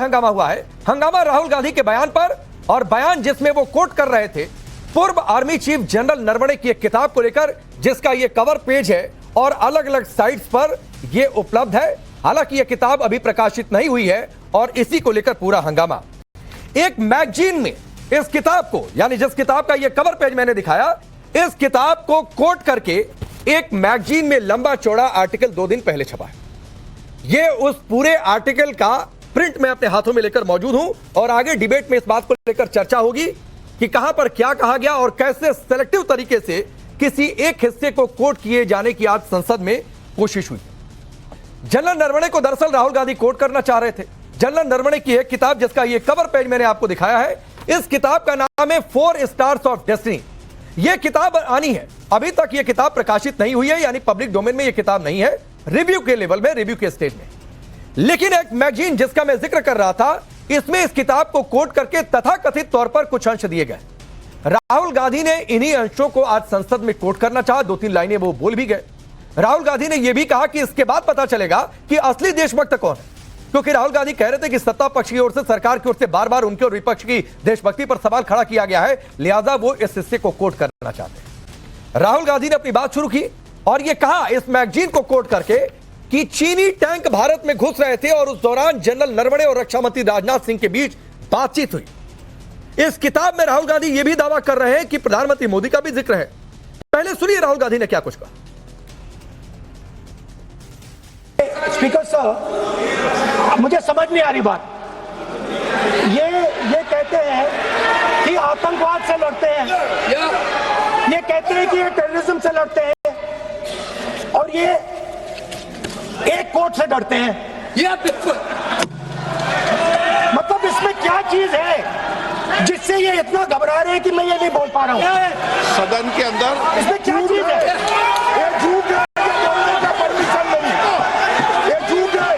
हंगामा हुआ है। हंगामा राहुल गांधी के बयान पर, और बयान जिसमें वो कोट कर रहे थे पूर्व आर्मी चीफ जनरल नरवणे की एक किताब को लेकर, जिसका ये कवर पेज है और अलग अलग साइट्स पर ये उपलब्ध है। हालांकि ये किताब अभी प्रकाशित नहीं हुई है और इसी को लेकर पूरा हंगामा। एक मैगजीन में इस किताब को, यानी जिस किताब का ये कवर पेज मैंने दिखाया, इस किताब को कोट करके एक मैगजीन में लंबा चौड़ा आर्टिकल 2 दिन पहले छपा है। ये उस पूरे आर्टिकल का प्रिंट मैं अपने हाथों में लेकर मौजूद हूं और आगे डिबेट में इस बात को लेकर चर्चा होगी कि कहां पर क्या कहा गया और कैसे सेलेक्टिव तरीके से किसी एक हिस्से को कोट किए जाने की आज संसद में कोशिश हुई। जनरल नरवणे को दरअसल राहुल गांधी कोट करना चाह रहे थे। जनरल नरवणे की एक किताब जिसका ये कवर पेज मैंने आपको दिखाया है, इस किताब का नाम है 4 स्टार्स ऑफ डेस्टिनी। यह किताब आनी है, अभी तक यह किताब प्रकाशित नहीं हुई है, यानी पब्लिक डोमेन में यह किताब नहीं है, रिव्यू के लेवल में, रिव्यू के स्टेज में। लेकिन एक मैगजीन जिसका मैं जिक्र कर रहा था, इसमें इस किताब को कोट करके तथाकथित तौर पर कुछ अंश दिए गए। राहुल गांधी ने इन्हीं अंशों को आज संसद में कोट करना चाहा, 2-3 लाइनें वो बोल भी गए। राहुल गांधी ने यह भी कहा कि इसके बाद पता चलेगा कि असली देशभक्त कौन है, क्योंकि राहुल गांधी कह रहे थे कि सत्ता पक्ष की ओर से, सरकार की ओर से बार बार उनके और विपक्ष की देशभक्ति पर सवाल खड़ा किया गया है, लिहाजा वो इस हिस्से को कोट करना चाहते हैं। राहुल गांधी ने अपनी बात शुरू की और यह कहा इस मैगजीन को कोट करके कि चीनी टैंक भारत में घुस रहे थे और उस दौरान जनरल नरवणे और रक्षा मंत्री राजनाथ सिंह के बीच बातचीत हुई। इस किताब में राहुल गांधी यह भी दावा कर रहे हैं कि प्रधानमंत्री मोदी का भी जिक्र है। पहले सुनिए राहुल गांधी ने क्या कुछ कहा। स्पीकर साहब, मुझे समझ नहीं आ रही बात। ये कहते हैं कि आतंकवाद से लड़ते हैं, ये कहते हैं कि ये टेररिज्म से लड़ते हैं, और ये एक कोर्ट से डरते हैं। मतलब इसमें क्या चीज है जिससे ये इतना घबरा रहे हैं कि मैं ये नहीं बोल पा रहा हूं सदन के अंदर? इसमें क्या चीज है? ये झूठ है, बोलने का परमिशन नहीं, ये झूठ है।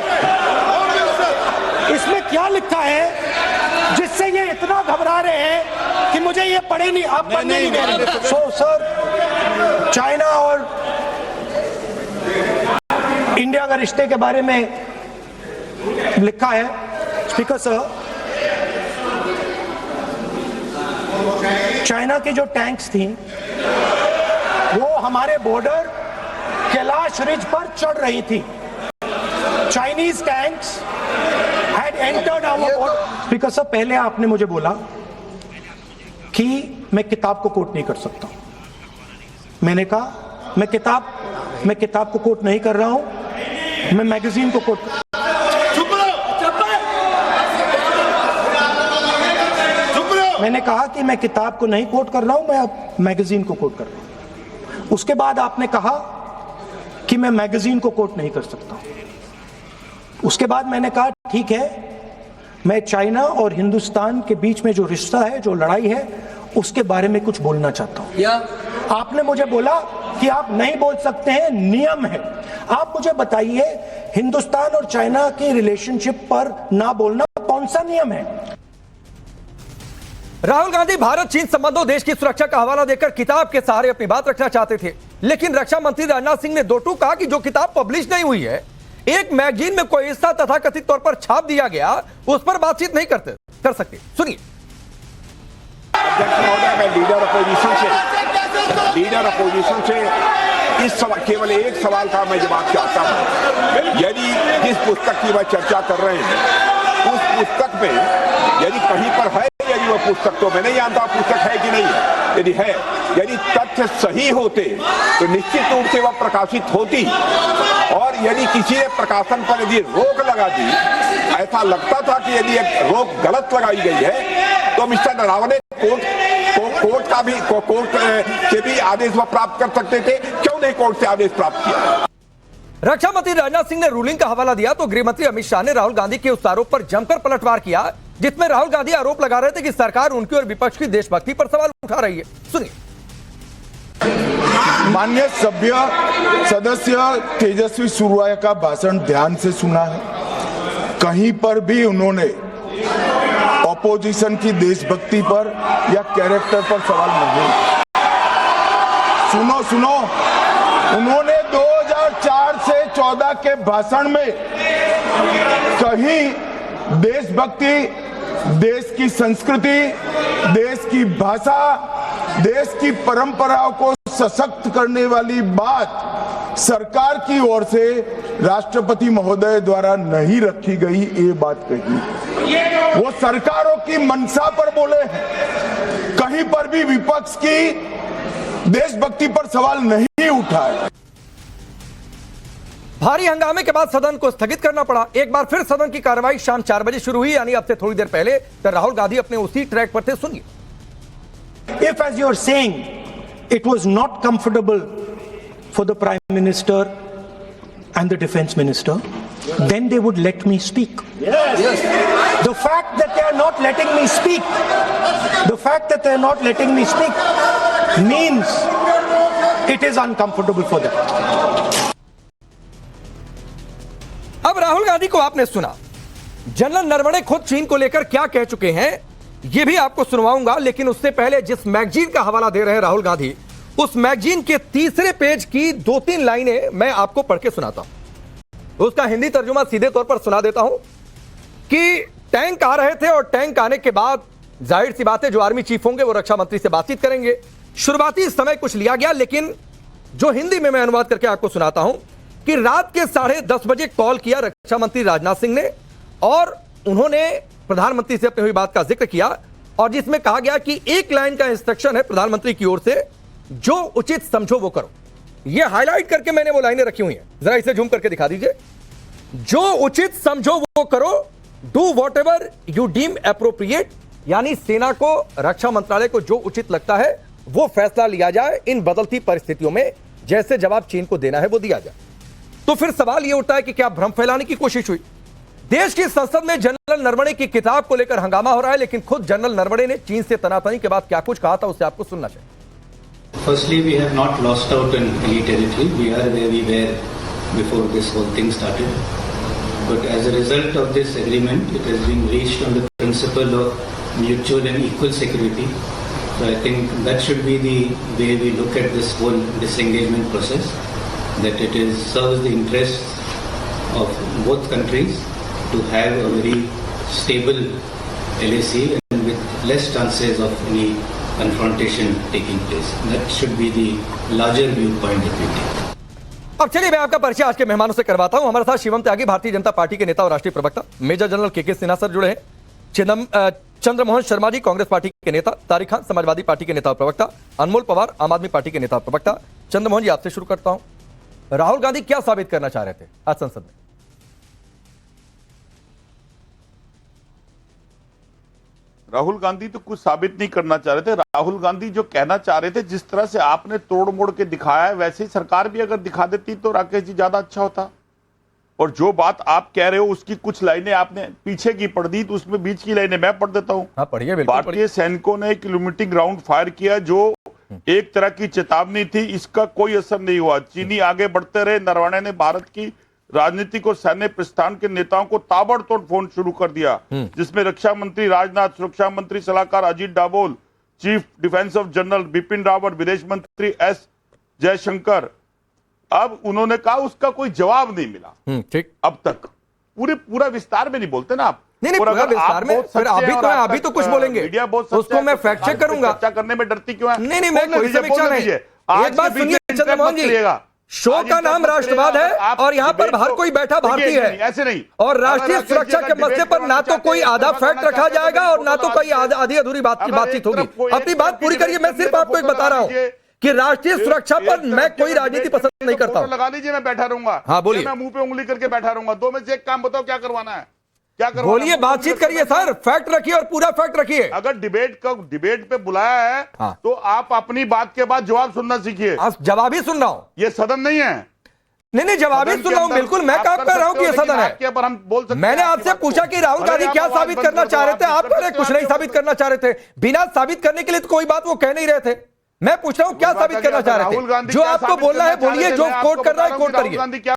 इसमें क्या लिखा है जिससे ये इतना घबरा रहे हैं कि मुझे ये पढ़े नहीं, आप पढ़ने नहीं दे रहे। सो सर, चाइना और इंडिया का रिश्ते के बारे में लिखा है। स्पीकर साहब, चाइना की जो टैंक्स थी वो हमारे बॉर्डर कैलाश रिज पर चढ़ रही थी। Chinese tanks had entered our border. Speaker साहब, पहले आपने मुझे बोला कि मैं किताब को कोट नहीं कर सकता। मैंने कहा मैं किताब को कोट नहीं कर रहा हूं, मैं मैगजीन को कोट कर। मैंने कहा कि मैं किताब को नहीं कोट कर रहा हूं, मैं अब मैगजीन को कोट कर रहा हूं। उसके बाद आपने कहा कि मैं मैगजीन को कोट नहीं कर सकता। उसके बाद मैंने कहा ठीक है, मैं चाइना और हिंदुस्तान के बीच में जो रिश्ता है, जो लड़ाई है, उसके बारे में कुछ बोलना चाहता हूं। आपने मुझे बोला कि आप नहीं बोल सकते हैं, नियम है। आप मुझे बताइए, हिंदुस्तान और चाइना की रिलेशनशिप पर ना बोलना कौन सा नियम है? राहुल गांधी भारत चीन संबंधों, देश की सुरक्षा का हवाला देकर किताब के सहारे अपनी बात रखना चाहते थे, लेकिन रक्षा मंत्री राजनाथ सिंह ने दो टूक कहा कि जो किताब पब्लिश नहीं हुई है, एक मैगजीन में कोई हिस्सा तथाकथित तौर पर छाप दिया गया, उस पर बातचीत नहीं कर सकते। सुनिए। अध्यक्ष महोदय, मैं लीडर अपोजिशन से इस केवल एक सवाल का मैं जवाब चाहता हूं। यदि जिस पुस्तक की मैं चर्चा कर रहे हैं, उस पुस्तक में यदि कहीं पर है, यदि वह पुस्तक, तो मैं नहीं जानता पुस्तक है कि नहीं है, यदि है, यदि तथ्य सही होते तो निश्चित रूप से वह प्रकाशित होती, और यदि किसी ने प्रकाशन पर यदि रोक लगा दी, ऐसा लगता था कि यदि एक रोक गलत लगाई गई है, तो मिस्टर नरवणे कोर्ट से भी आदेश वह प्राप्त कर सकते थे। क्यों नहीं कोर्ट से आदेश प्राप्त किया? रक्षा मंत्री राजनाथ सिंह ने रूलिंग का हवाला दिया तो गृह मंत्री अमित शाह ने राहुल गांधी के उस आरोप पर जमकर पलटवार किया, जिसमें राहुल गांधी आरोप लगा रहे थे कि सरकार उनकी और विपक्ष की देशभक्ति पर सवाल उठा रही है। सुनिए। माननीय सदस्य तेजस्वी सूर्या का भाषण ध्यान से सुना है। कहीं पर भी उन्होंने ऑपोजिशन की देशभक्ति पर या कैरेक्टर पर सवाल नहीं। सुनो, उन्होंने 2004 से 14 के भाषण में कहीं देशभक्ति, देश की संस्कृति, देश की भाषा, देश की परंपराओं को सशक्त करने वाली बात सरकार की ओर से राष्ट्रपति महोदय द्वारा नहीं रखी गई, ये बात कही। वो सरकारों की मंशा पर बोले हैं, कहीं पर भी विपक्ष की देशभक्ति पर सवाल नहीं उठा है। भारी हंगामे के बाद सदन को स्थगित करना पड़ा। एक बार फिर सदन की कार्रवाई शाम 4 बजे शुरू हुई, यानी अब से थोड़ी देर पहले तो राहुल गांधी अपने उसी ट्रैक पर थे। सुनिए। If, as you are saying, it was not comfortable for the Prime Minister and the Defense Minister, then they would let me speak. Yes. The fact that they are not letting me speak, means it is uncomfortable for them. अब राहुल गांधी को आपने सुना। General Naravane खुद चीन को लेकर क्या कह चुके हैं यह भी आपको सुनवाऊंगा, लेकिन उससे पहले जिस मैगजीन का हवाला दे रहे हैं राहुल गांधी, उस मैगजीन के तीसरे पेज की 2-3 लाइनें मैं आपको पढ़ के सुनाता हूं। उसका हिंदी तर्जुमा सीधे तौर पर सुना देता हूं कि टैंक आ रहे थे और टैंक आने के बाद जाहिर सी बात है जो आर्मी चीफ होंगे वो रक्षा मंत्री से बातचीत करेंगे। शुरुआती समय कुछ लिया गया, लेकिन जो हिंदी में मैं अनुवाद करके आपको सुनाता हूं कि रात के 10:30 बजे कॉल किया रक्षा मंत्री राजनाथ सिंह ने और उन्होंने प्रधानमंत्री से अपनी हुई बात का जिक्र किया और जिसमें कहा गया कि एक लाइन का इंस्ट्रक्शन है प्रधानमंत्री की ओर से, जो उचित समझो वो करो। यह हाईलाइट करके मैंने वो लाइनें रखी हुई हैं, जरा इसे जूम करके दिखा दीजिए। जो उचित समझो वो करो, do whatever you deem appropriate, यानी सेना को, रक्षा मंत्रालय को जो उचित लगता है वो फैसला लिया जाए इन बदलती परिस्थितियों में, जैसे जवाब चीन को देना है वो दिया जाए। तो फिर सवाल यह उठता है कि क्या भ्रम फैलाने की कोशिश हुई? देश की संसद में जनरल नरवणे की किताब को लेकर हंगामा हो रहा है, लेकिन खुद जनरल नरवणे ने चीन से तनातनी के बाद क्या कुछ कहा था उसे आपको सुनना चाहिए। Firstly, we have not lost out in any territory. We are where we were before this whole thing started. But as a result of this agreement, it has been reached on the principle of mutual and equal security. So I think that should be the way we look at this whole disengagement process, that it is serves the interests of both countries to have a very stable LAC and with less chances of any confrontation taking place. That should be the larger viewpoint that we take. अब चलिए मैं आपका परिचय आज के मेहमानों से करवाता हूं। हमारे साथ शिवम त्यागी, भारतीय जनता पार्टी के नेता और राष्ट्रीय प्रवक्ता, मेजर जनरल के सिन्हा सर जुड़े हैं, चंद्रमोहन शर्मा जी कांग्रेस पार्टी के नेता, तारिक खान समाजवादी पार्टी के नेता और प्रवक्ता, अनमोल पवार आम आदमी पार्टी के नेता और प्रवक्ता। चंद्रमोहन जी आपसे शुरू करता हूं। राहुल गांधी क्या साबित करना चाह रहे थे आज संसद में? राहुल गांधी तो कुछ साबित नहीं करना चाह रहे थे। राहुल गांधी जो कहना चाह रहे थे, जिस तरह से आपने तोड़ मोड़ के दिखाया है, वैसे ही सरकार भी अगर दिखा देती तो राकेश जी ज्यादा अच्छा होता। और जो बात आप कह रहे हो उसकी कुछ लाइनें आपने पीछे की पढ़ दी, तो उसमें बीच की लाइनें मैं पढ़ देता हूँ। भारतीय सैनिकों ने एक लिमिटिंग राउंड फायर किया जो एक तरह की चेतावनी थी, इसका कोई असर नहीं हुआ। चीनी आगे बढ़ते रहे। नरवणे ने भारत की राजनीतिक और सैन्य प्रस्थान के नेताओं को ताबड़तोड़ फोन शुरू कर दिया, जिसमें रक्षा मंत्री राजनाथ, सुरक्षा मंत्री सलाहकार Ajit Doval, chief defence of general Bipin Rawat, विदेश मंत्री एस जयशंकर। अब उन्होंने कहा उसका कोई जवाब नहीं मिला ठीक अब तक। पूरा विस्तार में नहीं बोलते ना आप। नहीं पूरा विस्तार में, फिर अभी तो कुछ बोलेंगे, मीडिया बहुत उसको मैं फैक्ट चेक करूंगा। चर्चा करने में डरती क्यों है? नहीं मैं कोई समीक्षा नहीं। एक बात सुनिए चंद्रमोहन जी, शो का नाम राष्ट्रवाद है और यहाँ पर बाहर कोई बैठा भारतीय है, ऐसे नहीं। और राष्ट्रीय सुरक्षा के मसले पर ना तो कोई आधा फैक्ट रखा जाएगा और ना तो कोई आधी अधूरी बातचीत होगी। अपनी बात पूरी करिए। मैं सिर्फ आपको एक बता रहा हूँ कि राष्ट्रीय सुरक्षा पर मैं कोई राजनीति पसंद नहीं करता हूँ। लगा लीजिए, मैं बैठा रहूंगा। हाँ बोलिए। मैं मुंह पे उंगली करके बैठा रहूंगा। 2 में से एक काम बताओ, क्या करवाना है? क्या करवाना? बोलिए, बातचीत करिए सर, फैक्ट रखिए और पूरा फैक्ट रखिए। अगर डिबेट पे बुलाया है तो आप अपनी बात के बाद जवाब सुनना सीखिए। जवाब ही सुन रहा हूँ, ये सदन नहीं है। नहीं जवाब ही सुन रहा हूं। बिल्कुल मैं कह रहा हूं कि ये सदन है। पर हम बोल सकते। मैंने आपसे पूछा कि राहुल गांधी क्या साबित करना चाह रहे थे, आप कह रहे कुछ नहीं साबित करना चाह रहे थे। बिना साबित करने के लिए तो कोई बात वो कह नहीं रहे थे। मैं पूछ रहा हूं क्या साबित करना चाह रहे थे? जो आपको बोलना है बोलिए, जो कोट कर रहा है कोट करिए।